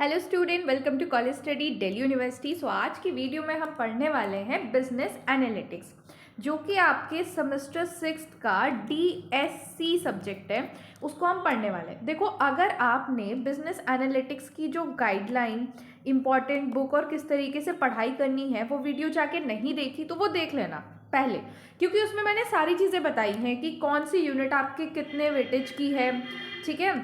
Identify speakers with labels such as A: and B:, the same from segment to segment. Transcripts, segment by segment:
A: Hello student, welcome to college study Delhi University. So आज की video में हम पढ़ने वाले हैं बिजनेस एनालिटिक्स, जो कि आपके सेमेस्टर 6 का DSC सब्जेक्ट है, उसको हम पढ़ने वाले हैं। देखो, अगर आपने बिजनेस एनालिटिक्स की जो गाइडलाइन, इंपॉर्टेंट बुक और किस तरीके से पढ़ाई करनी है वो वीडियो जाके नहीं देखी तो वो देख लेना पहले, क्योंकि उसमें मैंने सारी चीज़ें बताई हैं कि कौन सी यूनिट आपके कितने वेटेज की है, ठीक है।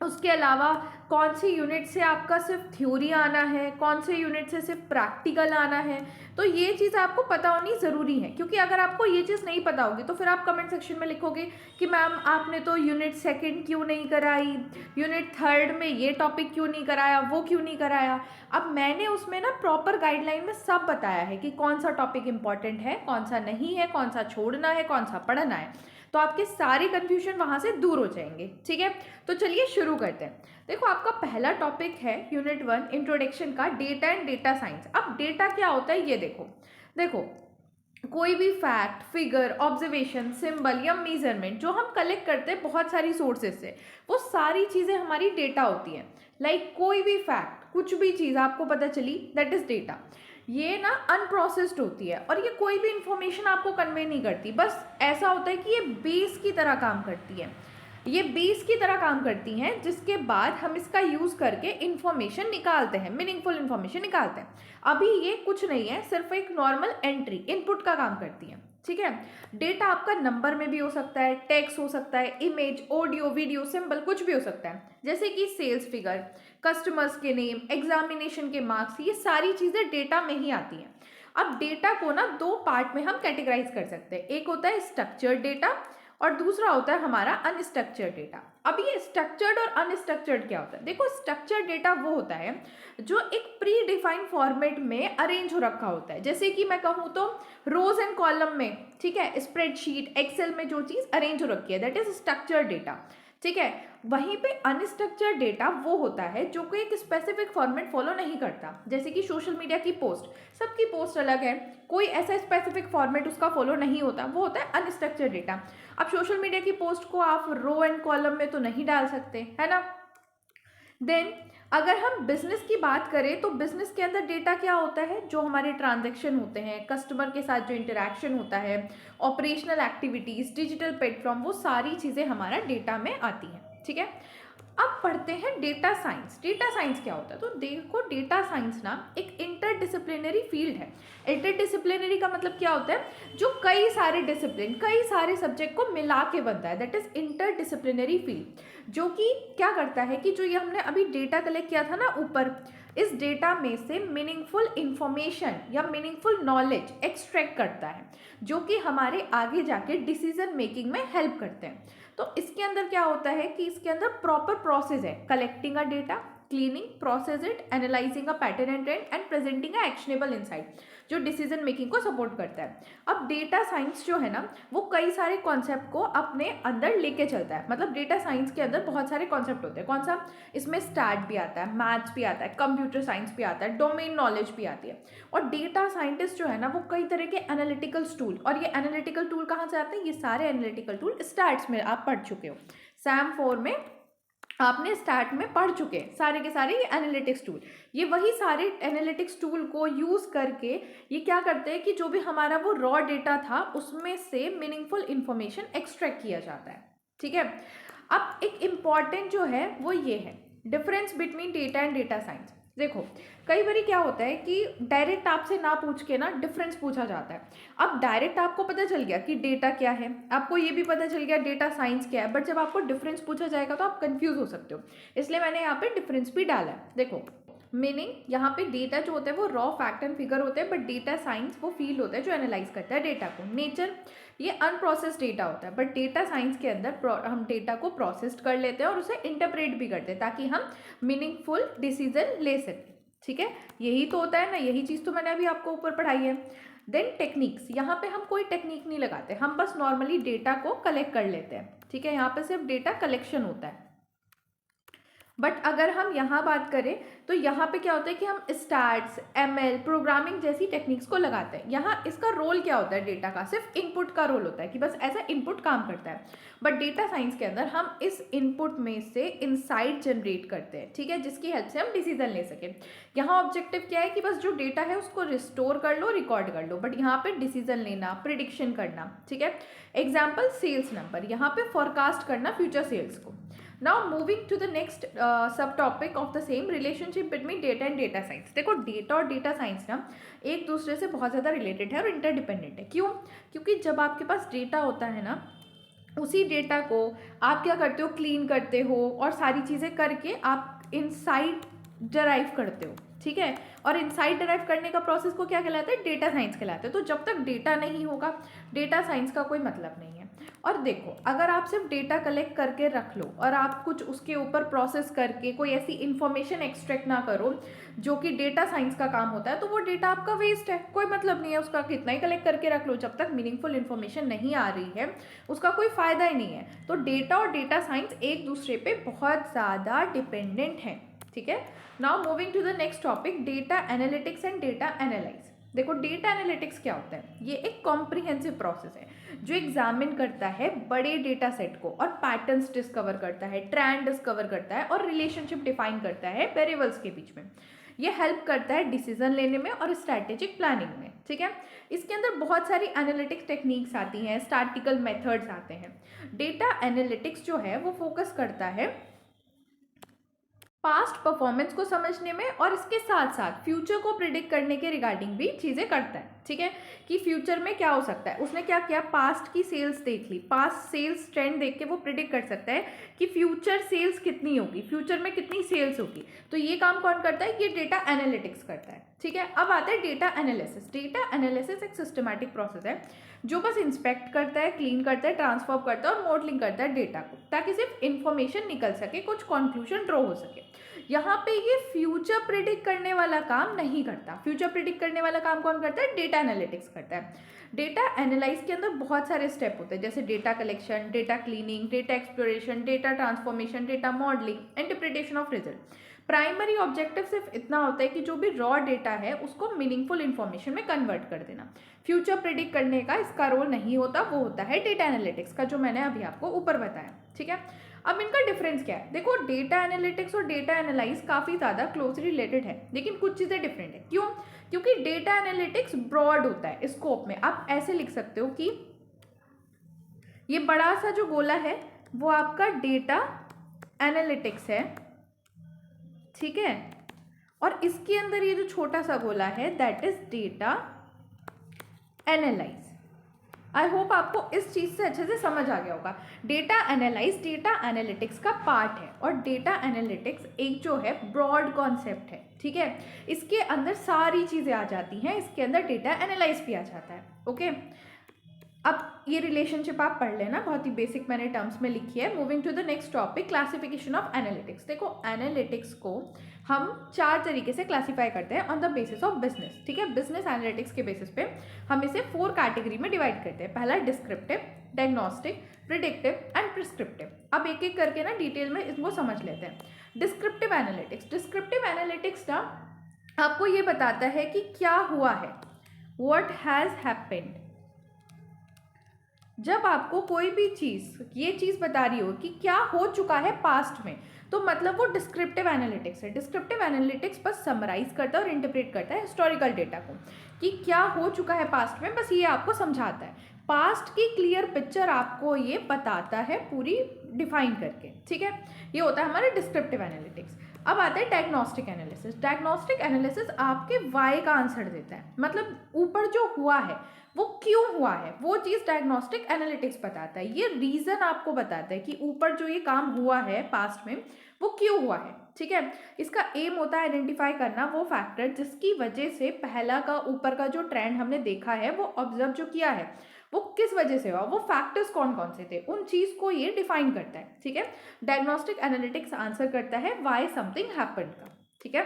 A: उसके अलावा कौन सी यूनिट से आपका सिर्फ थ्योरी आना है, कौन से यूनिट से सिर्फ प्रैक्टिकल आना है। तो ये चीज़ आपको पता होनी ज़रूरी है, क्योंकि अगर आपको ये चीज़ नहीं पता होगी तो फिर आप कमेंट सेक्शन में लिखोगे कि मैम आपने तो यूनिट सेकंड क्यों नहीं कराई, यूनिट थर्ड में ये टॉपिक क्यों नहीं कराया, वो क्यों नहीं कराया। अब मैंने उसमें ना प्रॉपर गाइडलाइन में सब बताया है कि कौन सा टॉपिक इंपॉर्टेंट है, कौन सा नहीं है, कौन सा छोड़ना है, कौन सा पढ़ना है। तो आपके सारे कंफ्यूजन वहाँ से दूर हो जाएंगे, ठीक है। तो चलिए शुरू करते हैं। देखो, आपका पहला टॉपिक है यूनिट 1 इंट्रोडक्शन का, डेटा एंड डेटा साइंस। अब डेटा क्या होता है ये देखो। देखो, कोई भी फैक्ट, फिगर, ऑब्जर्वेशन, सिंबल या मेजरमेंट जो हम कलेक्ट करते हैं बहुत सारी सोर्सेज से, वो सारी चीज़ें हमारी डेटा होती हैं। लाइक कोई भी फैक्ट, कुछ भी चीज़ आपको पता चली, दैट इज डेटा। ये ना अनप्रोसेस्ड होती है और ये कोई भी इंफॉर्मेशन आपको कन्वे नहीं करती। बस ऐसा होता है कि ये बेस की तरह काम करती है, ये बेस की तरह काम करती हैं, जिसके बाद हम इसका यूज़ करके इंफॉर्मेशन निकालते हैं, मीनिंगफुल इंफॉर्मेशन निकालते हैं। अभी ये कुछ नहीं है, सिर्फ एक नॉर्मल एंट्री, इनपुट का काम करती है, ठीक है। डेटा आपका नंबर में भी हो सकता है, टेक्स्ट हो सकता है, इमेज, ऑडियो, वीडियो, सिंबल, कुछ भी हो सकता है। जैसे कि सेल्स फिगर, कस्टमर्स के नेम, एग्जामिनेशन के मार्क्स, ये सारी चीज़ें डेटा में ही आती हैं। अब डेटा को ना दो पार्ट में हम कैटेगराइज कर सकते हैं। एक होता है स्ट्रक्चर्ड डेटा और दूसरा होता है हमारा अनस्ट्रक्चर्ड डेटा। अब ये स्ट्रक्चर्ड और अनस्ट्रक्चर्ड क्या होता है? देखो, स्ट्रक्चर्ड डेटा वो होता है जो एक प्री डिफाइंड फॉर्मेट में अरेंज हो रखा होता है। जैसे कि मैं कहूँ तो रोज एंड कॉलम में, ठीक है, स्प्रेडशीट, एक्सेल में जो चीज़ अरेंज हो रखी है, दैट इज स्ट्रक्चर्ड डेटा, ठीक है। वहीं पे अनस्ट्रक्चर्ड डेटा वो होता है जो कोई एक स्पेसिफिक फॉर्मेट फॉलो नहीं करता। जैसे कि सोशल मीडिया की पोस्ट, सबकी पोस्ट अलग है, कोई ऐसा स्पेसिफिक फॉर्मेट उसका फॉलो नहीं होता, वो होता है अनस्ट्रक्चर्ड डेटा। अब सोशल मीडिया की पोस्ट को आप रो एंड कॉलम में तो नहीं डाल सकते, है ना। देन अगर हम बिजनेस की बात करें तो बिजनेस के अंदर डेटा क्या होता है? जो हमारे ट्रांजैक्शन होते हैं, कस्टमर के साथ जो इंटरेक्शन होता है, ऑपरेशनल एक्टिविटीज, डिजिटल प्लेटफॉर्म, वो सारी चीज़ें हमारा डेटा में आती हैं, ठीक है। अब पढ़ते हैं डेटा साइंस। डेटा साइंस क्या होता है? तो देखो, डेटा साइंस ना एक इंटरडिसिप्लिनरी फील्ड है। इंटरडिसिप्लिनरी का मतलब क्या होता है? जो कई सारे डिसिप्लिन, कई सारे सब्जेक्ट को मिला के बनता है, दैट इज इंटरडिसिप्लिनरी फील्ड। जो कि क्या करता है कि जो ये हमने अभी डेटा कलेक्ट किया था ना ऊपर, इस डेटा में से मीनिंगफुल इंफॉर्मेशन या मीनिंगफुल नॉलेज एक्सट्रैक्ट करता है, जो कि हमारे आगे जाके डिसीजन मेकिंग में हेल्प करते हैं। तो इसके अंदर क्या होता है कि इसके अंदर प्रॉपर प्रोसेस है, collecting a data, cleaning, process it, analysing a pattern and trend and presenting a actionable insight, जो डिसीजन मेकिंग को सपोर्ट करता है। अब डेटा साइंस जो है ना, वो कई सारे कॉन्सेप्ट को अपने अंदर लेके चलता है। मतलब डेटा साइंस के अंदर बहुत सारे कॉन्सेप्ट होते हैं। कौन सा? इसमें स्टैट भी आता है, मैथ्स भी आता है, कंप्यूटर साइंस भी आता है, डोमेन नॉलेज भी आती है। और डेटा साइंटिस्ट जो है ना, वो कई तरह के एनालिटिकल टूल, और ये एनालिटिकल टूल कहाँ से आते हैं? ये सारे एनालिटिकल टूल स्टैट्स में आप पढ़ चुके हो, सैम 4 में आपने स्टार्ट में पढ़ चुके हैं सारे के सारे ये एनालिटिक्स टूल। ये वही सारे एनालिटिक्स टूल को यूज़ करके ये क्या करते हैं कि जो भी हमारा वो रॉ डेटा था उसमें से मीनिंगफुल इंफॉर्मेशन एक्सट्रैक्ट किया जाता है, ठीक है। अब एक इम्पॉर्टेंट जो है वो ये है, difference between data and data science. देखो, कई बार क्या होता है कि डायरेक्ट आपसे ना पूछ के ना डिफरेंस पूछा जाता है। अब डायरेक्ट आपको पता चल गया कि डेटा क्या है, आपको ये भी पता चल गया डेटा साइंस क्या है, बट जब आपको डिफरेंस पूछा जाएगा तो आप कंफ्यूज हो सकते हो। इसलिए मैंने यहाँ पे डिफरेंस भी डाला है। देखो, मीनिंग यहाँ पे डेटा जो होता है वो रॉ फैक्ट एंड फिगर होते हैं, बट डेटा साइंस वो फील्ड होता है जो एनालाइज करता है डेटा को। नेचर, ये अनप्रोसेस्ड डेटा होता है, बट डेटा साइंस के अंदर हम डेटा को प्रोसेस्ड कर लेते हैं और उसे इंटरप्रेट भी करते हैं ताकि हम मीनिंगफुल डिसीजन ले सकें, ठीक है। यही तो होता है ना, यही चीज़ तो मैंने अभी आपको ऊपर पढ़ाई है। देन टेक्निक्स, यहाँ पे हम कोई टेक्निक नहीं लगाते, हम बस नॉर्मली डेटा को कलेक्ट कर लेते हैं, ठीक है। यहाँ पे सिर्फ डेटा कलेक्शन होता है। बट अगर हम यहाँ बात करें तो यहाँ पे क्या होता है कि हम स्टैट्स, एमएल, प्रोग्रामिंग जैसी टेक्निक्स को लगाते हैं। यहाँ इसका रोल क्या होता है, डेटा का सिर्फ इनपुट का रोल होता है कि बस ऐसा इनपुट काम करता है। बट डेटा साइंस के अंदर हम इस इनपुट में से इनसाइट जनरेट करते हैं, ठीक है, जिसकी हेल्प से हम डिसीजन ले सकें। यहाँ ऑब्जेक्टिव क्या है कि बस जो डेटा है उसको रिस्टोर कर लो, रिकॉर्ड कर लो, बट यहाँ पे डिसीजन लेना, प्रिडिक्शन करना, ठीक है। एग्जाम्पल सेल्स नंबर, यहाँ पे फोरकास्ट करना फ्यूचर सेल्स को। Now moving to the next subtopic of the same, relationship between data and data science। देखो डेटा और डेटा साइंस ना एक दूसरे से बहुत ज़्यादा रिलेटेड है और इंटरडिपेंडेंट है। क्यों? क्योंकि जब आपके पास डेटा होता है ना, उसी डेटा को आप क्या करते हो, क्लीन करते हो और सारी चीज़ें करके आप इनसाइट डराइव करते हो, ठीक है। और इनसाइट डराइव करने का प्रोसेस को क्या कहलाता है, डेटा साइंस कहलाता है। तो जब तक डेटा नहीं होगा डेटा साइंस का कोई मतलब नहीं है। और देखो, अगर आप सिर्फ डेटा कलेक्ट करके रख लो और आप कुछ उसके ऊपर प्रोसेस करके कोई ऐसी इन्फॉर्मेशन एक्सट्रैक्ट ना करो जो कि डेटा साइंस का काम होता है, तो वो डेटा आपका वेस्ट है, कोई मतलब नहीं है उसका। कितना ही कलेक्ट करके रख लो, जब तक मीनिंगफुल इन्फॉर्मेशन नहीं आ रही है उसका कोई फ़ायदा ही नहीं है। तो डेटा और डेटा साइंस एक दूसरे पे बहुत ज़्यादा डिपेंडेंट है, ठीक है। Now moving to the next topic, data analytics and data analyse. देखो डेटा एनालिटिक्स क्या होता है, ये एक कॉम्प्रिहेंसिव प्रोसेस है जो एग्जामिन करता है बड़े डेटा सेट को और पैटर्न्स डिस्कवर करता है, ट्रेंड डिस्कवर करता है और रिलेशनशिप डिफाइन करता है वेरिएबल्स के बीच में। ये हेल्प करता है डिसीजन लेने में और स्ट्रैटेजिक प्लानिंग में, ठीक है। इसके अंदर बहुत सारी एनालिटिक्स टेक्निक्स आती हैं, स्टैटिस्टिकल मेथड्स आते हैं। डेटा एनालिटिक्स जो है वो फोकस करता है पास्ट परफॉर्मेंस को समझने में और इसके साथ साथ फ्यूचर को प्रिडिक्ट करने के रिगार्डिंग भी चीज़ें करता है, ठीक है, कि फ्यूचर में क्या हो सकता है। उसने क्या किया, पास्ट की सेल्स देख ली, पास्ट सेल्स ट्रेंड देख के वो प्रिडिक्ट कर सकता है कि फ्यूचर सेल्स कितनी होगी, फ्यूचर में कितनी सेल्स होगी। तो ये काम कौन करता है, ये डेटा एनालिटिक्स करता है, ठीक है। अब आता है डेटा एनालिसिस। डेटा एनालिसिस एक सिस्टमैटिक प्रोसेस है जो बस इंस्पेक्ट करता है, क्लीन करता है, ट्रांसफॉर्म करता है और मॉडलिंग करता है डेटा को, ताकि सिर्फ इन्फॉर्मेशन निकल सके, कुछ कंक्लूजन ड्रॉ हो सके। यहाँ पे ये फ्यूचर प्रिडिक्ट करने वाला काम नहीं करता। फ्यूचर प्रिडिक्ट करने वाला काम कौन करता है, डेटा एनालिटिक्स करता है। डेटा एनालाइज के अंदर बहुत सारे स्टेप होते हैं, जैसे data collection, data cleaning, data exploration, data transformation, data modelling, interpretation of result. Primary objective सिर्फ इतना होता है कि जो भी रॉ डेटा है उसको मीनिंगफुल इन्फॉर्मेशन में कन्वर्ट कर देना। फ्यूचर प्रिडिक्ट करने का इसका रोल नहीं होता, वो होता है डेटा एनालिटिक्स का, जो मैंने अभी आपको ऊपर बताया, ठीक है। अब इनका डिफरेंस क्या है, देखो डेटा एनालिटिक्स और डेटा एनालाइज काफ़ी ज़्यादा क्लोजली रिलेटेड है, लेकिन कुछ चीज़ें डिफरेंट है। क्यों? क्योंकि डेटा एनालिटिक्स ब्रॉड होता है स्कोप में। आप ऐसे लिख सकते हो कि ये बड़ा सा जो गोला है वो आपका डेटा एनालिटिक्स है, ठीक है, और इसके अंदर ये जो छोटा सा गोला है that is data analyse. I hope आपको इस चीज़ से अच्छे से समझ आ गया होगा। डेटा एनालाइज डेटा एनालिटिक्स का पार्ट है और डेटा एनालिटिक्स एक जो है ब्रॉड कॉन्सेप्ट है, ठीक है। इसके अंदर सारी चीज़ें आ जाती हैं, इसके अंदर डेटा एनालाइज भी आ जाता है, ओके। अब ये रिलेशनशिप आप पढ़ लेना, बहुत ही बेसिक मैंने टर्म्स में लिखी है। Moving to the next topic, classification of analytics. देखो एनालिटिक्स को हम 4 तरीके से क्लासीफाई करते हैं on the basis of business, ठीक है। बिजनेस एनालिटिक्स के बेसिस पे हम इसे 4 कैटेगरी में डिवाइड करते हैं। पहला descriptive, diagnostic, predictive and prescriptive. अब एक एक करके ना डिटेल में इसको समझ लेते हैं। Descriptive analytics. डिस्क्रिप्टिव एनालिटिक्स ना आपको ये बताता है कि क्या हुआ है, व्हाट हैज़ हैपेंड। जब आपको कोई भी चीज़ ये चीज़ बता रही हो कि क्या हो चुका है पास्ट में, तो मतलब वो डिस्क्रिप्टिव एनालिटिक्स है। डिस्क्रिप्टिव एनालिटिक्स बस समराइज करता है और इंटरप्रेट करता है हिस्टोरिकल डेटा को कि क्या हो चुका है पास्ट में, बस ये आपको समझाता है। पास्ट की क्लियर पिक्चर आपको ये बताता है पूरी डिफाइन करके, ठीक है। ये होता है हमारा डिस्क्रिप्टिव एनालिटिक्स। अब आता है डायग्नोस्टिक एनालिसिस। डायग्नोस्टिक एनालिसिस आपके वाई का आंसर देता है, मतलब ऊपर जो हुआ है वो क्यों हुआ है वो चीज़ डायग्नोस्टिक एनालिटिक्स बताता है। ये रीज़न आपको बताता है कि ऊपर जो ये काम हुआ है पास्ट में वो क्यों हुआ है, ठीक है। इसका एम होता है आइडेंटिफाई करना वो फैक्टर जिसकी वजह से पहला का ऊपर का जो ट्रेंड हमने देखा है, वो ऑब्जर्व जो किया है वो किस वजह से हुआ, वो फैक्टर्स कौन कौन से थे, उन चीज़ को ये डिफाइन करता है, ठीक है। डायग्नोस्टिक एनालिटिक्स आंसर करता है व्हाई समथिंग हैपेंड का, ठीक है।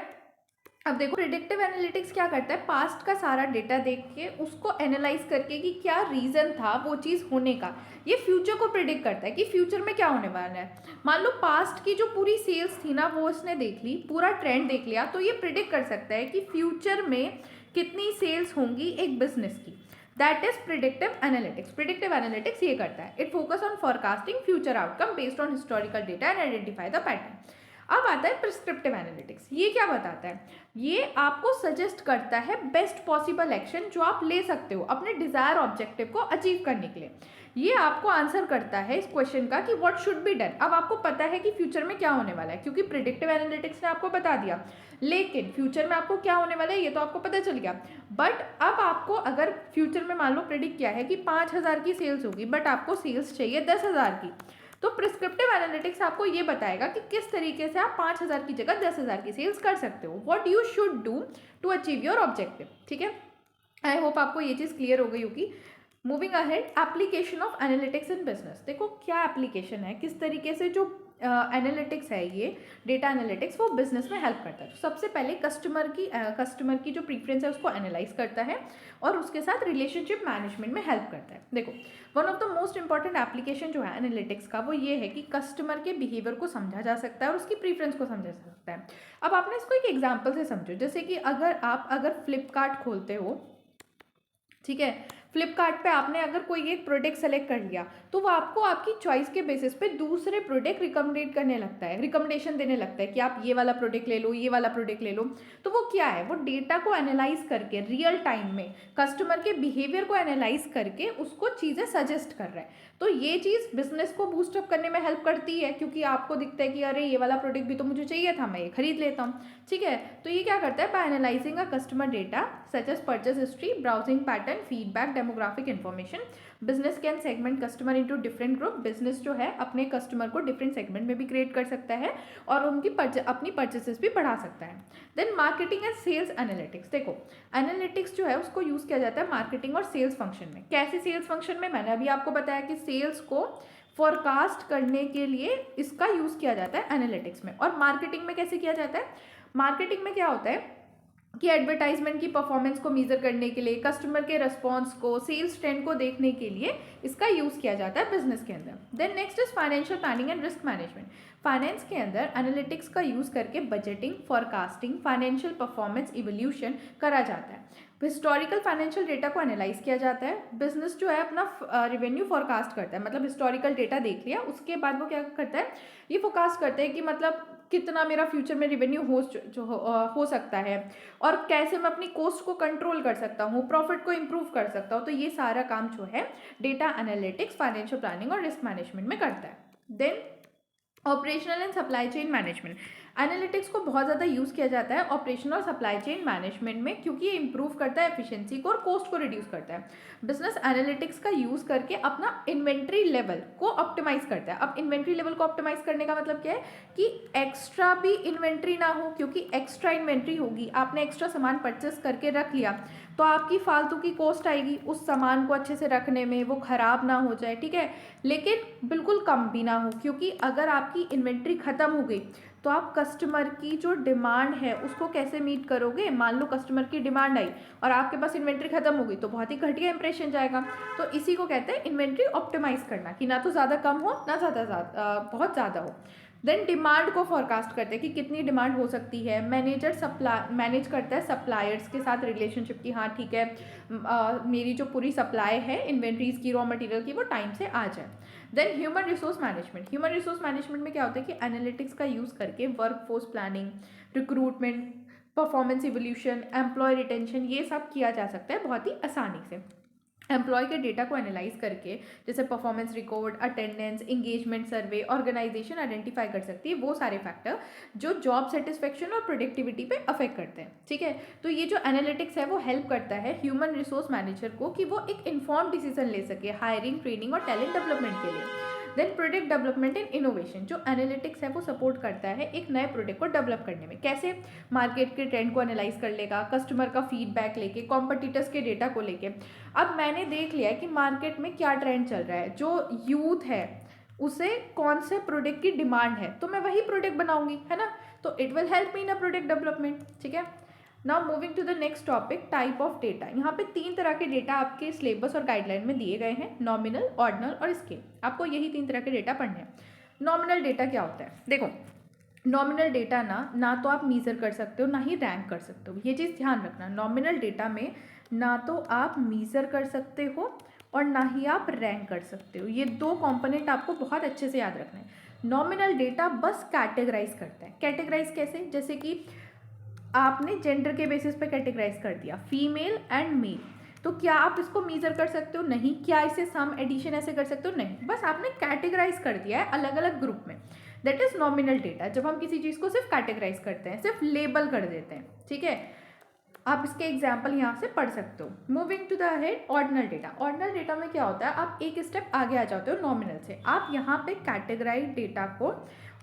A: अब देखो प्रिडिक्टिव एनालिटिक्स क्या करता है, पास्ट का सारा डेटा देख के उसको एनालाइज करके कि क्या रीज़न था वो चीज़ होने का, ये फ्यूचर को प्रिडिक्ट करता है कि फ्यूचर में क्या होने वाला है। मान लो पास्ट की जो पूरी सेल्स थी ना वो इसने देख ली, पूरा ट्रेंड देख लिया, तो ये प्रिडिक्ट कर सकता है कि फ्यूचर में कितनी सेल्स होंगी एक बिजनेस की। That is predictive analytics. Predictive analytics ये करता है, it focus on forecasting future outcome based on historical data and identify the pattern. अब आता है प्रिस्क्रिप्टिव एनालिटिक्स। ये क्या बताता है, ये आपको सजेस्ट करता है बेस्ट पॉसिबल एक्शन जो आप ले सकते हो अपने डिजायर ऑब्जेक्टिव को अचीव करने के लिए। ये आपको आंसर करता है इस क्वेश्चन का कि व्हाट शुड बी डन। अब आपको पता है कि फ्यूचर में क्या होने वाला है क्योंकि प्रिडिक्टिव एनालिटिक्स ने आपको बता दिया, लेकिन फ्यूचर में आपको क्या होने वाला है ये तो आपको पता चल गया। बट अब आपको अगर फ्यूचर में मान लो प्रिडिक्ट किया है कि 5,000 की सेल्स होगी बट आपको सेल्स चाहिए 10,000 की, तो प्रिस्क्रिप्टिव एनालिटिक्स आपको ये बताएगा कि किस तरीके से आप 5,000 की जगह 10,000 की सेल्स कर सकते हो, what you should do to achieve your objective. ठीक है, आई होप आपको ये चीज़ क्लियर हो गई होगी। Moving ahead, application of analytics in business. देखो क्या एप्लीकेशन है, किस तरीके से जो एनालिटिक्स है ये डेटा एनालिटिक्स वो बिजनेस में हेल्प करता है। तो सबसे पहले कस्टमर की जो प्रीफरेंस है उसको एनालाइज करता है और उसके साथ रिलेशनशिप मैनेजमेंट में हेल्प करता है। देखो one of the most important application जो है एनालिटिक्स का वो ये है कि कस्टमर के बिहेवियर को समझा जा सकता है और उसकी प्रीफरेंस को समझा जा सकता है। अब आपने इसको एक एग्जाम्पल से समझो, जैसे कि अगर फ्लिपकार्ट खोलते हो, ठीक है, फ्लिपकार्ट पे आपने अगर कोई एक प्रोडक्ट सेलेक्ट कर लिया तो वो आपको आपकी चॉइस के बेसिस पे दूसरे प्रोडक्ट रिकमेंडेट करने लगता है, रिकमेंडेशन देने लगता है कि आप ये वाला प्रोडक्ट ले लो, ये वाला प्रोडक्ट ले लो। तो वो क्या है, वो डेटा को एनालाइज करके रियल टाइम में कस्टमर के बिहेवियर को एनालाइज करके उसको चीज़ें सजेस्ट कर रहा है। तो ये चीज़ बिजनेस को बूस्टअप करने में हेल्प करती है क्योंकि आपको दिखता है कि अरे ये वाला प्रोडक्ट भी तो मुझे चाहिए था, मैं ये खरीद लेता हूँ। ठीक है, तो ये क्या करता है, by analysing a customer data such as purchase history, browsing pattern, feedback, demographic information, business can segment customer into different group. Business जो है अपने कस्टमर को डिफरेंट सेगमेंट में भी क्रिएट कर सकता है और उनकी अपनी परचेसेस भी बढ़ा सकता है। Then marketing and sales analytics. देखो एनालिटिक्स जो है उसको यूज किया जाता है मार्केटिंग और सेल्स फंक्शन में। कैसे सेल्स फंक्शन में, मैंने अभी आपको बताया कि सेल्स को फोरकास्ट करने के लिए इसका यूज किया जाता है एनालिटिक्स में। और मार्केटिंग में कैसे किया जाता है, मार्केटिंग में क्या होता है कि एडवर्टाइजमेंट की परफॉर्मेंस को मेजर करने के लिए, कस्टमर के रिस्पॉन्स को, सेल्स ट्रेंड को देखने के लिए इसका यूज किया जाता है बिजनेस के अंदर। Then next is financial planning and risk management. Finance के अंदर एनालिटिक्स का यूज करके budgeting, forecasting, financial performance evolution करा जाता है। हिस्टोरिकल फाइनेंशियल डेटा को एनालाइज किया जाता है। बिजनेस जो है अपना रेवेन्यू फॉरकास्ट करता है, मतलब हिस्टोरिकल डेटा देख लिया उसके बाद वो क्या करता है, ये फोरकास्ट करते हैं कि मतलब कितना मेरा फ्यूचर में रेवेन्यू हो सकता है और कैसे मैं अपनी कॉस्ट को कंट्रोल कर सकता हूँ, प्रॉफिट को इंप्रूव कर सकता हूँ। तो ये सारा काम जो है डेटा एनालिटिक्स, फाइनेंशियल प्लानिंग और रिस्क मैनेजमेंट में करता है। Then operational and supply chain management. Analytics को बहुत ज़्यादा यूज़ किया जाता है ऑपरेशनल और सप्लाई चेन मैनेजमेंट में क्योंकि ये इंप्रूव करता है एफिशिएंसी को और कॉस्ट को रिड्यूस करता है। बिजनेस एनालिटिक्स का यूज़ करके अपना इन्वेंट्री लेवल को ऑप्टिमाइज करता है। अब इन्वेंट्री लेवल को ऑप्टिमाइज करने का मतलब क्या है कि एक्स्ट्रा भी इन्वेंट्री ना हो, क्योंकि एक्स्ट्रा इन्वेंट्री होगी, आपने एक्स्ट्रा सामान परचेस करके रख लिया तो आपकी फालतू की कॉस्ट आएगी उस सामान को अच्छे से रखने में, वो ख़राब ना हो जाए। ठीक है, लेकिन बिल्कुल कम भी ना हो, क्योंकि अगर आपकी इन्वेंट्री ख़त्म हो गई तो आप कस्टमर की जो डिमांड है उसको कैसे मीट करोगे। मान लो कस्टमर की डिमांड आई और आपके पास इन्वेंट्री खत्म हो गई तो बहुत ही घटिया इंप्रेशन जाएगा। तो इसी को कहते हैं इन्वेंट्री ऑप्टिमाइज करना, कि ना तो ज़्यादा कम हो ना बहुत ज़्यादा हो। देन डिमांड को फोरकास्ट करते हैं कि कितनी डिमांड हो सकती है। मैनेज करता है सप्लायर्स के साथ रिलेशनशिप की, हाँ ठीक है मेरी जो पूरी सप्लाई है इन्वेंट्रीज की, रॉ मटेरियल की, वो टाइम से आ जाए। Then human resource management. Human resource management में क्या होता है कि एनालिटिक्स का यूज़ करके work force planning, recruitment, performance evolution, employ retention, ये सब किया जा सकता है बहुत ही आसानी से। एम्प्लॉय के डेटा को एनालाइज करके जैसे परफॉर्मेंस रिकॉर्ड, अटेंडेंस, इंगेजमेंट सर्वे, ऑर्गेनाइजेशन आइडेंटिफाई कर सकती है वो सारे फैक्टर जो जॉब सेटिस्फेक्शन और प्रोडक्टिविटी पे अफेक्ट करते हैं। ठीक है, तो ये जो एनालिटिक्स है वो हेल्प करता है ह्यूमन रिसोर्स मैनेजर को कि वो एक इन्फॉर्म डिसीजन ले सके हायरिंग, ट्रेनिंग और टैलेंट डेवलपमेंट के लिए। Then product development and innovation. जो एनालिटिक्स है वो सपोर्ट करता है एक नए प्रोडक्ट को डेवलप करने में। कैसे, मार्केट के ट्रेंड को एनालाइज कर लेगा, कस्टमर का फीडबैक लेके, कॉम्पिटिटर्स के डेटा को लेके। अब मैंने देख लिया है कि मार्केट में क्या ट्रेंड चल रहा है, जो यूथ है उसे कौन से प्रोडक्ट की डिमांड है, तो मैं वही प्रोडक्ट बनाऊंगी, है ना। तो it will help me in a product development. ठीक है, now moving to the next topic, type of data. यहाँ पे 3 तरह के डेटा आपके सिलेबस और गाइडलाइन में दिए गए हैं, नॉमिनल, ऑर्डिनल और स्केल। आपको यही 3 तरह के डेटा पढ़ने हैं। नॉमिनल डेटा क्या होता है? देखो, नॉमिनल डेटा ना तो आप मीज़र कर सकते हो, ना ही रैंक कर सकते हो। ये चीज़ ध्यान रखना, नॉमिनल डेटा में ना तो आप मीज़र कर सकते हो और ना ही आप रैंक कर सकते हो। ये 2 कंपोनेंट आपको बहुत अच्छे से याद रखना है। नॉमिनल डेटा बस कैटेगराइज करता है। कैटेगराइज कैसे? जैसे कि आपने जेंडर के बेसिस पे कैटेगराइज कर दिया, फीमेल एंड मेल, तो क्या आप इसको मीज़र कर सकते हो? नहीं। क्या इसे सम एडिशन ऐसे कर सकते हो? नहीं। बस आपने कैटेगराइज कर दिया है अलग अलग ग्रुप में। That is nominal data. जब हम किसी चीज़ को सिर्फ कैटेगराइज करते हैं, सिर्फ लेबल कर देते हैं, ठीक है। आप इसके एग्जाम्पल यहाँ से पढ़ सकते हो। Moving to the head, ordinal data. Ordinal data में क्या होता है? आप एक स्टेप आगे आ जाते हो नॉमिनल से। आप यहाँ पे कैटेगराइज डेटा को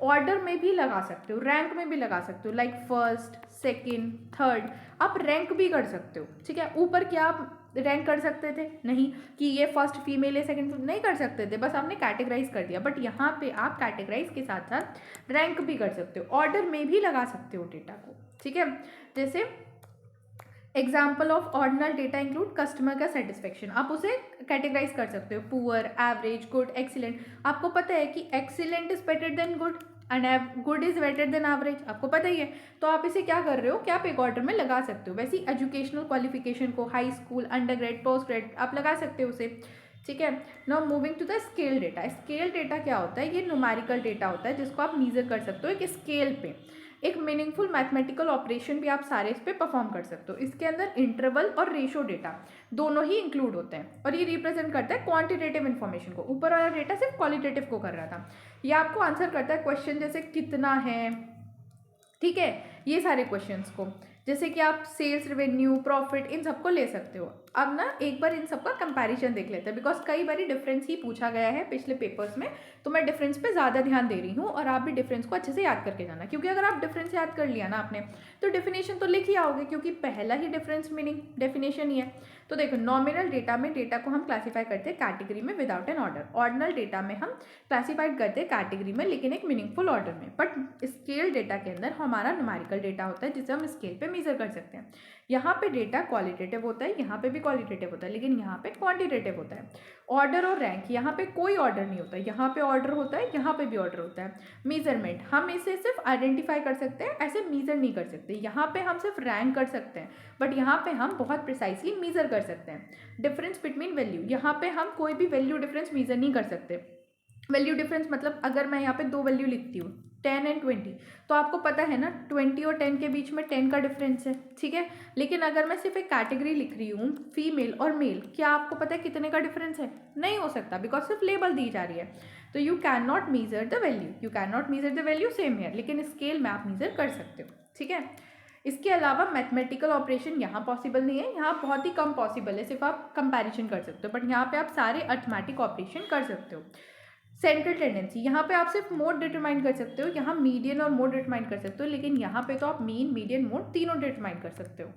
A: ऑर्डर में भी लगा सकते हो, रैंक में भी लगा सकते हो, लाइक फर्स्ट, सेकंड, थर्ड। आप रैंक भी कर सकते हो, ठीक है। ऊपर क्या आप रैंक कर सकते थे? नहीं, कि ये फर्स्ट फीमेल है, सेकंड नहीं कर सकते थे, बस आपने कैटेगराइज कर दिया। बट यहाँ पे आप कैटेगराइज के साथ साथ रैंक भी कर सकते हो, ऑर्डर में भी लगा सकते हो डेटा को, ठीक है। जैसे example of ordinal data include customer का सेटिस्फेक्शन। आप उसे कैटेगराइज कर सकते हो, पुअर, एवरेज, गुड, एक्सीलेंट। आपको पता है कि excellent is better than good and good is better than average, आपको पता ही है। तो आप इसे क्या कर रहे हो कि आप एक ऑर्डर में लगा सकते हो। वैसे एजुकेशनल क्वालिफिकेशन को high school, under grade, post grade आप लगा सकते हो उसे, ठीक है। Now moving to the scale data. Scale data क्या होता है? ये न्यूमेरिकल डेटा होता है जिसको आप मीजर कर सकते हो एक स्केल पे। एक मीनिंगफुल मैथमेटिकल ऑपरेशन भी आप सारे इस पे परफॉर्म कर सकते हो। इसके अंदर इंटरवल और रेशो डेटा दोनों ही इंक्लूड होते हैं और ये रिप्रेजेंट करता है क्वांटिटेटिव इन्फॉर्मेशन को। ऊपर वाला डेटा सिर्फ क्वालिटेटिव को कर रहा था, ये आपको आंसर करता है क्वेश्चन जैसे कितना है, ठीक है, ये सारे क्वेश्चंस को। जैसे कि आप सेल्स, रेवेन्यू, प्रॉफिट, इन सबको ले सकते हो। अब ना एक बार इन सबका कंपैरिजन देख लेते हैं, बिकॉज कई बार डिफरेंस ही पूछा गया है पिछले पेपर्स में, तो मैं डिफरेंस पे ज़्यादा ध्यान दे रही हूँ और आप भी डिफरेंस को अच्छे से याद करके जाना। क्योंकि अगर आप डिफरेंस याद कर लिया ना आपने, तो डेफिनेशन तो लिख ही आओगे, क्योंकि पहला ही डिफरेंस मीनिंग डेफिनेशन ही है। तो देखो, नॉमिनल डेटा में डेटा को हम क्लासीफाई करते हैं कैटेगरी में without an order. Ordinal data में हम क्लासीफाइड करते हैं कैटेगरी में लेकिन एक मीनिंगफुल ऑर्डर में। बट स्केल डेटा के अंदर हमारा न्यूमेरिकल डेटा होता है जिसे हम स्केल पे मेजर कर सकते हैं। यहाँ पे डेटा क्वालिटेटिव होता है, यहाँ पे भी क्वालिटेटिव होता है, लेकिन यहाँ पे क्वांटिटेटिव होता है। ऑर्डर और रैंक, यहाँ पे कोई ऑर्डर नहीं होता, यहाँ पे ऑर्डर होता है, यहाँ पे भी ऑर्डर होता है। मेजरमेंट, हम इसे सिर्फ आइडेंटिफाई कर सकते हैं, ऐसे मीजर नहीं कर सकते। यहाँ पे हम सिर्फ रैंक कर सकते हैं, बट यहाँ पे हम बहुत प्रिसाइसली मीजर कर सकते हैं। डिफरेंस बिटवीन वैल्यू, यहाँ पे हम कोई भी वैल्यू डिफरेंस मीजर नहीं कर सकते। वैल्यू डिफरेंस मतलब अगर मैं यहाँ पे 2 वैल्यू लिखती हूँ 10 एंड 20, तो आपको पता है ना 20 और 10 के बीच में 10 का डिफरेंस है, ठीक है। लेकिन अगर मैं सिर्फ एक कैटेगरी लिख रही हूँ फीमेल और मेल, क्या आपको पता है कितने का डिफरेंस है? नहीं हो सकता, बिकॉज सिर्फ लेबल दी जा रही है। तो you can not measure the value, you can not measure the value, same here, लेकिन स्केल में आप मीजर कर सकते हो, ठीक है। इसके अलावा मैथमेटिकल ऑपरेशन यहाँ पॉसिबल नहीं है, यहाँ बहुत ही कम पॉसिबल है, सिर्फ आप कंपैरिजन कर सकते हो। बट यहाँ पे आप सारे अर्थमेटिक ऑपरेशन कर सकते हो। सेंट्रल टेंडेंसी, यहाँ पे आप सिर्फ मोड डिटरमाइन कर सकते हो, यहाँ मीडियन और मोड डिटरमाइन कर सकते हो, लेकिन यहाँ पे तो आप मीन, मीडियन, मोड तीनों डिटरमाइन कर सकते हो।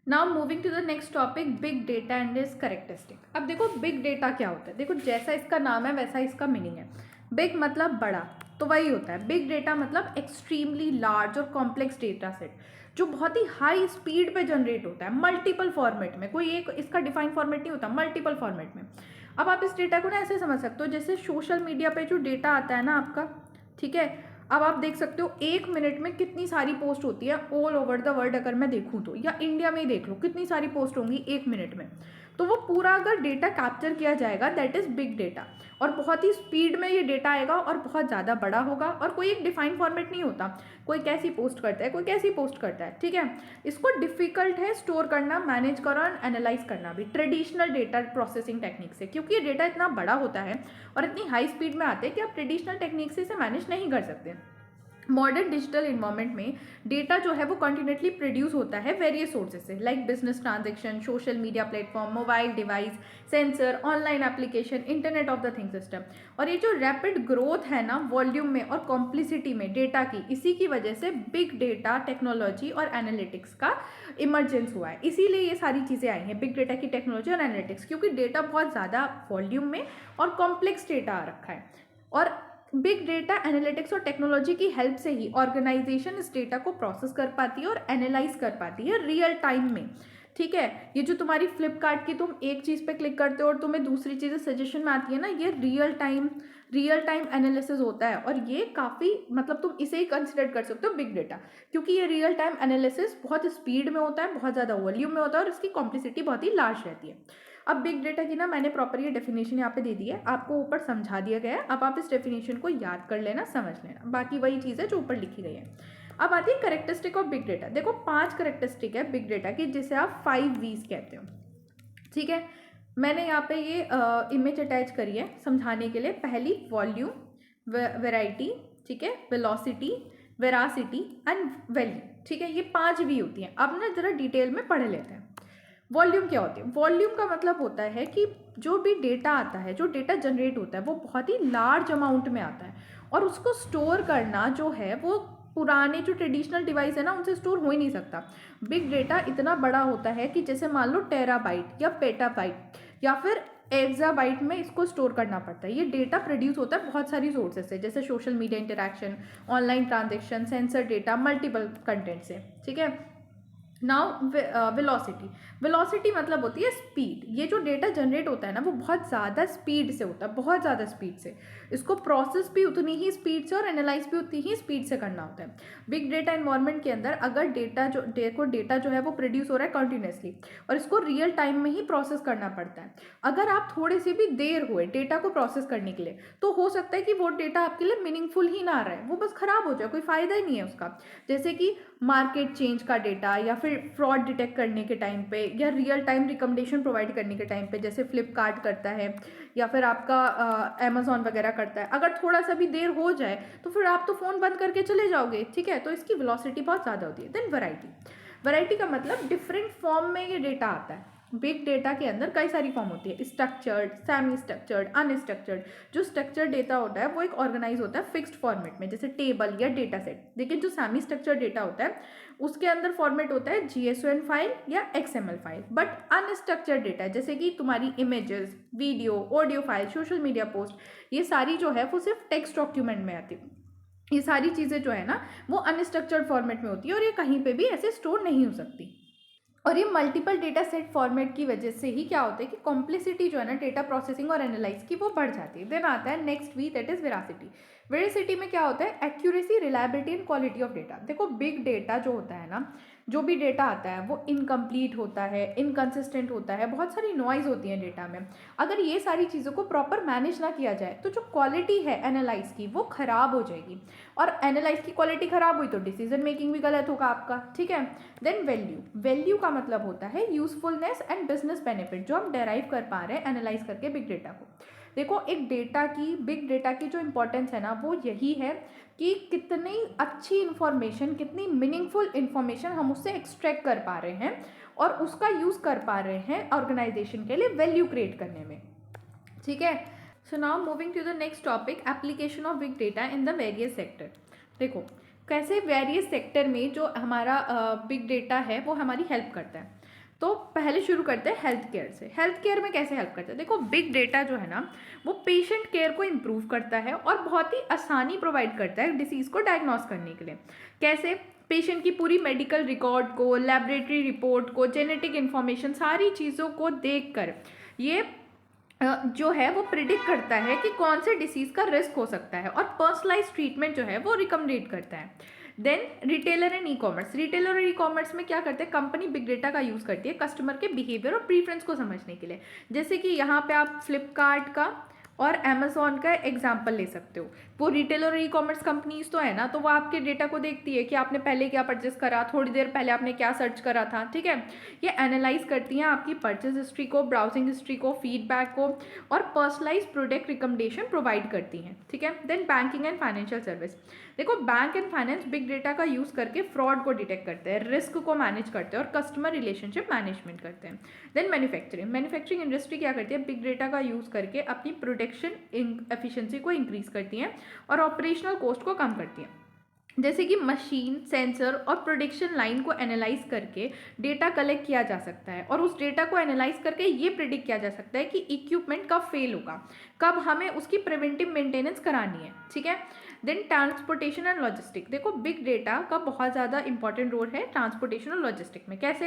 A: Now moving to the next topic, big data and its characteristic. अब देखो बिग डेटा क्या होता है। देखो जैसा इसका नाम है वैसा इसका मीनिंग है। बिग मतलब बड़ा, तो वही होता है। बिग डेटा मतलब एक्सट्रीमली लार्ज और कॉम्प्लेक्स डेटा सेट जो बहुत ही हाई स्पीड पे जनरेट होता है मल्टीपल फॉर्मेट में। कोई एक इसका डिफाइंड फॉर्मेट नहीं होता, मल्टीपल फॉर्मेट में। अब आप इस डेटा को ना ऐसे समझ सकते हो जैसे सोशल मीडिया पे जो डेटा आता है ना आपका, ठीक है। अब आप देख सकते हो 1 मिनट में कितनी सारी पोस्ट होती है ऑल ओवर द वर्ल्ड। अगर मैं देखूँ तो, या इंडिया में ही देख लो कितनी सारी पोस्ट होंगी 1 मिनट में। तो वो पूरा अगर डेटा कैप्चर किया जाएगा दैट इज़ बिग डेटा। और बहुत ही स्पीड में ये डेटा आएगा और बहुत ज़्यादा बड़ा होगा और कोई एक डिफाइंड फॉर्मेट नहीं होता। कोई कैसी पोस्ट करता है, कोई कैसी पोस्ट करता है, ठीक है। इसको डिफ़िकल्ट है स्टोर करना, मैनेज करना और एनालाइज करना भी ट्रेडिशनल डेटा प्रोसेसिंग टेक्निक से, क्योंकि ये डेटा इतना बड़ा होता है और इतनी हाई स्पीड में आते हैं कि आप ट्रेडिशनल टेक्निक से इसे मैनेज नहीं कर सकते। मॉडर्न डिजिटल इन्वायरमेंट में डेटा जो है वो कंटिन्यूसली प्रोड्यूस होता है वेरियस सोर्सेज से, like business transaction, social media platform, mobile device, sensor, online application, internet of the thing system. और ये जो रैपिड ग्रोथ है ना वॉल्यूम में और कॉम्प्लिसिटी में डेटा की, इसी की वजह से बिग डेटा टेक्नोलॉजी और एनालिटिक्स का इमरजेंस हुआ है। इसीलिए ये सारी चीज़ें आई हैं, बिग डेटा की टेक्नोलॉजी और एनालिटिक्स, क्योंकि डेटा बहुत ज़्यादा वॉल्यूम में और कॉम्प्लेक्स डेटा आ रखा है। और बिग डेटा एनालिटिक्स और टेक्नोलॉजी की हेल्प से ही ऑर्गेनाइजेशन इस डेटा को प्रोसेस कर पाती है और एनालाइज कर पाती है रियल टाइम में। ठीक है, ये जो तुम्हारी फ्लिपकार्ट की तुम एक चीज़ पे क्लिक करते हो और तुम्हें दूसरी चीज़ें सजेशन में आती है ना, ये रियल टाइम एनालिसिस होता है। और ये काफ़ी मतलब तुम इसे ही कंसिडर कर सकते हो बिग डेटा, क्योंकि ये रियल टाइम एनालिसिस बहुत स्पीड में होता है, बहुत ज़्यादा वॉल्यूम में होता है और इसकी कॉम्प्लेक्सिटी बहुत ही लार्ज रहती है। अब बिग डेटा की ना मैंने प्रॉपर ये डेफिनेशन यहाँ पे दे दी है, आपको ऊपर समझा दिया गया है। अब आप इस डेफिनेशन को याद कर लेना, समझ लेना, बाकी वही चीज़ है जो ऊपर लिखी गई है। अब आती है करेक्टरिस्टिक ऑफ बिग डेटा। देखो 5 करेक्टरिस्टिक है बिग डेटा की, जिसे आप 5 V's कहते हो। ठीक है, मैंने यहाँ पे ये इमेज अटैच करी है समझाने के लिए। पहली वॉल्यूम, वेराइटी, ठीक है, वेलोसिटी, वेरासिटी एंड वैल्यू। ठीक है, ये 5 V होती हैं। अब ना जरा डिटेल में पढ़ लेते हैं। वॉल्यूम क्या होती है? वॉल्यूम का मतलब होता है कि जो भी डेटा आता है, जो डेटा जनरेट होता है, वो बहुत ही लार्ज अमाउंट में आता है और उसको स्टोर करना जो है वो पुराने जो ट्रेडिशनल डिवाइस है ना, उनसे स्टोर हो ही नहीं सकता। बिग डेटा इतना बड़ा होता है कि जैसे मान लो टेराबाइट या पेटाबाइट या फिर एक्साबाइट में इसको स्टोर करना पड़ता है। ये डेटा प्रोड्यूस होता है बहुत सारी सोर्सेज से, जैसे social media interaction, online transaction, sensor data, multiple content से। ठीक है, नाउ वेलोसिटी मतलब होती है स्पीड। ये जो डेटा जनरेट होता है ना, वो बहुत ज़्यादा स्पीड से होता है, बहुत ज़्यादा स्पीड से। इसको प्रोसेस भी उतनी ही स्पीड से और एनालाइज भी उतनी ही स्पीड से करना होता है। बिग डेटा एनवायरनमेंट के अंदर अगर डेटा जो है वो प्रोड्यूस हो रहा है कंटिन्यूसली, और इसको रियल टाइम में ही प्रोसेस करना पड़ता है। अगर आप थोड़े से भी देर हुए डेटा को प्रोसेस करने के लिए, तो हो सकता है कि वो डेटा आपके लिए मीनिंगफुल ही ना रहे, वो बस ख़राब हो जाए, कोई फ़ायदा ही नहीं है उसका। जैसे कि मार्केट चेंज का डेटा, या फिर फ्रॉड डिटेक्ट करने के टाइम पे, या रियल टाइम रिकमेंडेशन प्रोवाइड करने के टाइम पे, जैसे फ्लिपकार्ट करता है या फिर आपका अमेजोन वगैरह करता है। अगर थोड़ा सा भी देर हो जाए तो फिर आप तो फ़ोन बंद करके चले जाओगे। ठीक है, तो इसकी वेलोसिटी बहुत ज़्यादा होती है। देन वैरायटी का मतलब डिफरेंट फॉर्म में ये डेटा आता है। बिग डेटा के अंदर कई सारी फॉर्म होती है, स्ट्रक्चर्ड, सेमी स्ट्रक्चर्ड, अनस्ट्रक्चर्ड। जो स्ट्रक्चर्ड डेटा होता है वो एक ऑर्गेनाइज होता है फिक्स्ड फॉर्मेट में, जैसे टेबल या डेटा सेट। लेकिन जो सेमी स्ट्रक्चर्ड डेटा होता है उसके अंदर फॉर्मेट होता है GSON फाइल या XML file. But unstructured data है, जैसे कि तुम्हारी images, video, audio file, social media post, ये सारी जो है वो सिर्फ टेक्स्ट डॉक्यूमेंट में आती है। ये सारी चीज़ें जो है ना वो अनस्ट्रक्चर्ड फॉर्मेट में होती है और ये कहीं पे भी ऐसे स्टोर नहीं हो सकती। और ये मल्टीपल डेटा सेट फॉर्मेट की वजह से ही क्या होता है कि कॉम्प्लेक्सिटी जो है ना डेटा प्रोसेसिंग और एनालाइज की, वो बढ़ जाती है। देन आता है next V, that is veracity. Veracity में क्या होता है? Accuracy, reliability and quality of data. देखो बिग डेटा जो होता है ना, जो भी डेटा आता है वो इनकम्प्लीट होता है, इनकन्सिस्टेंट होता है, बहुत सारी नॉइज होती है डेटा में। अगर ये सारी चीज़ों को प्रॉपर मैनेज ना किया जाए तो जो क्वालिटी है एनालाइज की वो ख़राब हो जाएगी, और एनालाइज की क्वालिटी ख़राब हुई तो डिसीजन मेकिंग भी गलत होगा आपका। ठीक है, देन वैल्यू का मतलब होता है यूजफुलनेस एंड बिजनेस बेनिफिट, जो हम डेराइव कर पा रहे हैं एनालाइज करके बिग डेटा को। देखो एक बिग डेटा की जो इंपॉर्टेंस है ना वो यही है कि कितनी अच्छी इन्फॉर्मेशन, कितनी मीनिंगफुल इन्फॉर्मेशन हम उससे एक्सट्रैक्ट कर पा रहे हैं और उसका यूज़ कर पा रहे हैं ऑर्गेनाइजेशन के लिए वैल्यू क्रिएट करने में। ठीक है, so now moving to the next topic, application of big data in the various sector. देखो कैसे वेरियस सेक्टर में जो हमारा बिग डेटा है वो हमारी हेल्प करता है। तो पहले शुरू करते हैं हेल्थ केयर से। हेल्थ केयर में कैसे हेल्प करता है? देखो बिग डेटा जो है ना वो पेशेंट केयर को इम्प्रूव करता है और बहुत ही आसानी प्रोवाइड करता है डिसीज़ को डायग्नोस करने के लिए। कैसे? पेशेंट की पूरी मेडिकल रिकॉर्ड को, लेबोरेटरी रिपोर्ट को, जेनेटिक इन्फॉर्मेशन, सारी चीज़ों को देखकर ये जो है वो प्रिडिक्ट करता है कि कौन से डिसीज़ का रिस्क हो सकता है और पर्सनलाइज ट्रीटमेंट जो है वो रिकमेंडेट करता है। Then retailer and e commerce. Retailer और ई कॉमर्स में क्या करते हैं? कंपनी बिग डेटा का यूज़ करती है कस्टमर के बिहेवियर और प्रीफरेंस को समझने के लिए। जैसे कि यहाँ पे आप फ्लिपकार्ट का और अमेजोन का एग्जाम्पल ले सकते हो। वो रिटेल और ई कॉमर्स कंपनीज तो है ना, तो वो आपके डेटा को देखती है कि आपने पहले क्या परचेस करा, थोड़ी देर पहले आपने क्या सर्च करा था। ठीक है, ये एनालाइज करती हैं आपकी परचेस हिस्ट्री को, ब्राउजिंग हिस्ट्री को, फीडबैक को, और पर्सनलाइज प्रोडक्ट रिकमेंडेशन प्रोवाइड करती हैं। ठीक है, then banking and financial service. देखो bank and finance big data का यूज़ करके फ्रॉड को डिटेक्ट करते हैं, रिस्क को मैनेज करते हैं और कस्टमर रिलेशनशिप मैनेजमेंट करते हैं। देन मैन्युफैक्चरिंग इंडस्ट्री क्या करती है? बिग डेटा का यूज़ करके अपनी प्रोडक्शन एफिशिएंसी को इंक्रीज करती हैं और ऑपरेशनल कॉस्ट को कम करती हैं। जैसे कि मशीन, सेंसर और प्रोडक्शन लाइन को एनालाइज करके डेटा कलेक्ट किया जा सकता है और उस डेटा को एनालाइज करके ये प्रिडिक्ट किया जा सकता है कि इक्विपमेंट कब फेल होगा, कब हमें उसकी प्रिवेंटिव मेंटेनेंस करानी है, ठीक है। देन ट्रांसपोर्टेशन एंड लॉजिस्टिक, देखो बिग डेटा का बहुत ज़्यादा इंपॉर्टेंट रोल है ट्रांसपोर्टेशन और लॉजिस्टिक में। कैसे?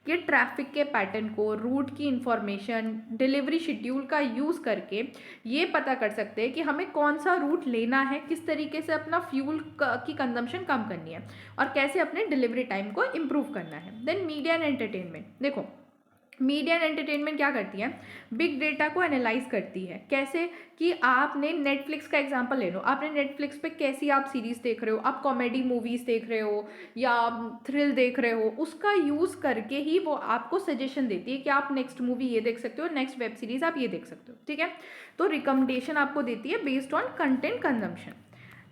A: ये ट्रैफिक के पैटर्न को, रूट की इंफॉर्मेशन, डिलीवरी शेड्यूल का यूज़ करके ये पता कर सकते हैं कि हमें कौन सा रूट लेना है, किस तरीके से अपना फ्यूल की कंजम्पशन कम करनी है और कैसे अपने डिलीवरी टाइम को इम्प्रूव करना है। देन मीडिया एंड एंटरटेनमेंट, देखो मीडिया एंड एंटरटेनमेंट क्या करती है, बिग डेटा को एनालाइज करती है। कैसे? कि आपने नेटफ्लिक्स का एग्जांपल ले लो, आपने नेटफ्लिक्स पे कैसी आप सीरीज़ देख रहे हो, आप कॉमेडी मूवीज़ देख रहे हो या थ्रिल देख रहे हो, उसका यूज़ करके ही वो आपको सजेशन देती है कि आप नेक्स्ट मूवी ये देख सकते हो, नेक्स्ट वेब सीरीज़ आप ये देख सकते हो, ठीक है। तो रिकमेंडेशन आपको देती है based on content consumption.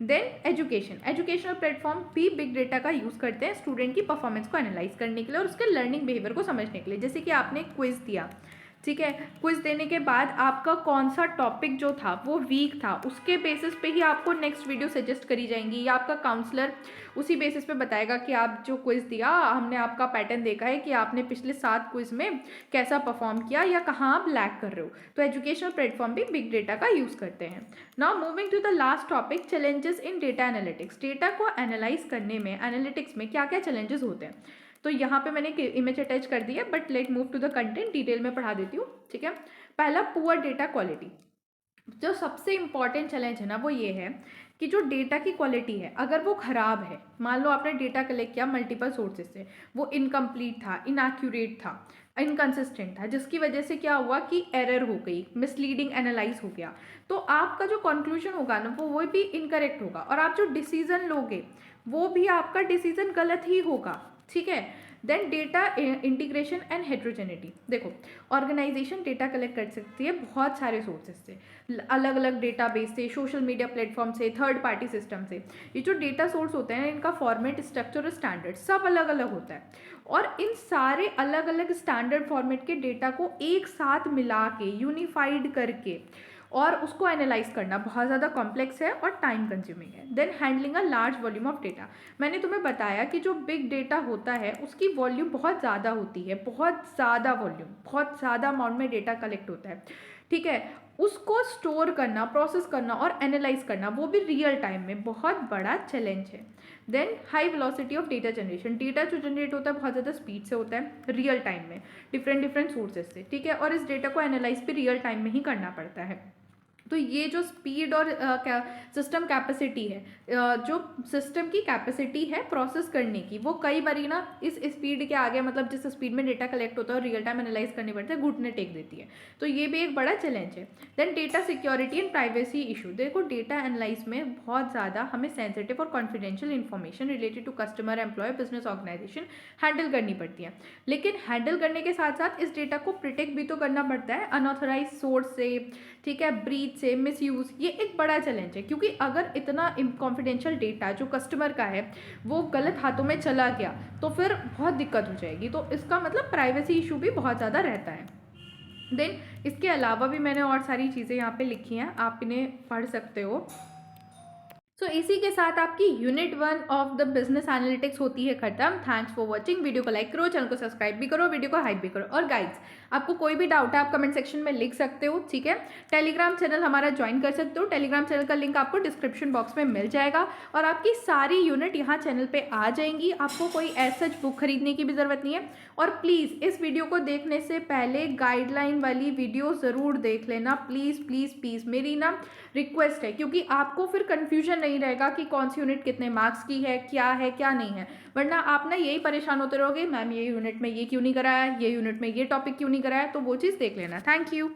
A: Then education, educational platform भी बिग डेटा का यूज़ करते हैं स्टूडेंट की परफॉर्मेंस को एनालाइज करने के लिए और उसके लर्निंग बिहेवियर को समझने के लिए। जैसे कि आपने क्विज दिया, ठीक है, क्विज देने के बाद आपका कौन सा टॉपिक जो था वो वीक था, उसके बेसिस पे ही आपको नेक्स्ट वीडियो सजेस्ट करी जाएंगी या आपका काउंसलर उसी बेसिस पे बताएगा कि आप जो क्विज दिया, हमने आपका पैटर्न देखा है कि आपने पिछले 7 क्विज में कैसा परफॉर्म किया या कहाँ आप लैग कर रहे हो। तो एजुकेशनल प्लेटफॉर्म भी बिग डेटा का यूज़ करते हैं। Now moving to the last topic, challenges in data analytics. Data को एनालाइज करने में, एनालिटिक्स में क्या क्या चैलेंजेस होते हैं। तो यहाँ पे मैंने इमेज अटैच कर दी है, but let move to the content, detail में पढ़ा देती हूँ, ठीक है। पहला, पुअर डेटा क्वालिटी। जो सबसे इंपॉर्टेंट चैलेंज है ना वो ये है कि जो डेटा की क्वालिटी है, अगर वो ख़राब है, मान लो आपने डेटा कलेक्ट किया मल्टीपल सोर्सेज से, वो इनकम्प्लीट था, इनएक्यूरेट था, इनकन्सिस्टेंट था, जिसकी वजह से क्या हुआ कि एरर हो गई, मिसलीडिंग एनालाइज हो गया, तो आपका जो कंक्लूजन होगा ना वो भी इनकरेक्ट होगा और आप जो डिसीजन लोगे वो भी आपका डिसीजन गलत ही होगा, ठीक है। Then data integration and heterogeneity, देखो ऑर्गेनाइजेशन डेटा कलेक्ट कर सकती है बहुत सारे सोर्सेज से, अलग अलग डेटाबेस से, सोशल मीडिया प्लेटफॉर्म से, थर्ड पार्टी सिस्टम से। ये जो डेटा सोर्स होते हैं इनका फॉर्मेट, स्ट्रक्चर और स्टैंडर्ड सब अलग अलग होता है और इन सारे अलग अलग स्टैंडर्ड फॉर्मेट के डेटा को एक साथ मिला के, यूनिफाइड करके और उसको एनालाइज करना बहुत ज़्यादा कॉम्प्लेक्स है और टाइम कंज्यूमिंग है। Then handling a large volume of data, मैंने तुम्हें बताया कि जो बिग डेटा होता है उसकी वॉल्यूम बहुत ज़्यादा होती है, बहुत ज़्यादा वॉल्यूम, बहुत ज़्यादा अमाउंट में डेटा कलेक्ट होता है, ठीक है। उसको स्टोर करना, प्रोसेस करना और एनालाइज करना, वो भी रियल टाइम में, बहुत बड़ा चैलेंज है। Then high velocity of data generation, data जो जनरेट होता है बहुत ज़्यादा स्पीड से होता है रियल टाइम में, डिफरेंट सोर्सेज से, ठीक है, और इस डेटा को एनालाइज भी रियल टाइम में ही करना पड़ता है। तो ये जो स्पीड और सिस्टम कैपेसिटी है, जो सिस्टम की कैपेसिटी है प्रोसेस करने की, वो कई बारी ना इस स्पीड के आगे, मतलब जिस स्पीड में डेटा कलेक्ट होता है और रियल टाइम एनालाइज करनी पड़ता है, घुटने टेक देती है। तो ये भी एक बड़ा चैलेंज है। Then data security and privacy issue, देखो डेटा एनालाइज में बहुत ज़्यादा हमें सेंसिटिव और confidential information related to customer, employ, business organisation handle करनी पड़ती है, लेकिन हैंडल करने के साथ साथ इस डेटा को प्रोटेक्ट भी तो करना पड़ता है अनऑथराइज सोर्स से, ठीक है, ब्रीच से, मिसयूज़। ये एक बड़ा चैलेंज है क्योंकि अगर इतना कॉन्फिडेंशियल डेटा जो कस्टमर का है वो गलत हाथों में चला गया तो फिर बहुत दिक्कत हो जाएगी। तो इसका मतलब प्राइवेसी इशू भी बहुत ज़्यादा रहता है। देन इसके अलावा भी मैंने और सारी चीज़ें यहाँ पे लिखी हैं, आप इन्हें पढ़ सकते हो। सो इसी के साथ आपकी unit 1 of the business analytics होती है खत्म। थैंक्स फॉर वॉचिंग, वीडियो को लाइक करो, चैनल को सब्सक्राइब भी करो, वीडियो को हाइप भी करो। और गाइड्स, आपको कोई भी डाउट है आप कमेंट सेक्शन में लिख सकते हो, ठीक है। टेलीग्राम चैनल हमारा ज्वाइन कर सकते हो, टेलीग्राम चैनल का लिंक आपको डिस्क्रिप्शन बॉक्स में मिल जाएगा और आपकी सारी यूनिट यहाँ चैनल पर आ जाएंगी। आपको कोई ऐसा बुक खरीदने की भी ज़रूरत नहीं है। और प्लीज़ इस वीडियो को देखने से पहले गाइडलाइन वाली वीडियो ज़रूर देख लेना, प्लीज़ प्लीज़ प्लीज़, मेरी ना रिक्वेस्ट है, क्योंकि आपको फिर कन्फ्यूजन नहीं रहेगा कि कौन सी यूनिट कितने मार्क्स की है क्या नहीं है, वरना आप ना यही परेशान होते रहोगे, मैम ये यूनिट में ये क्यों नहीं कराया, ये यूनिट में ये टॉपिक क्यों नहीं कराया। तो वो चीज़ देख लेना। Thank you.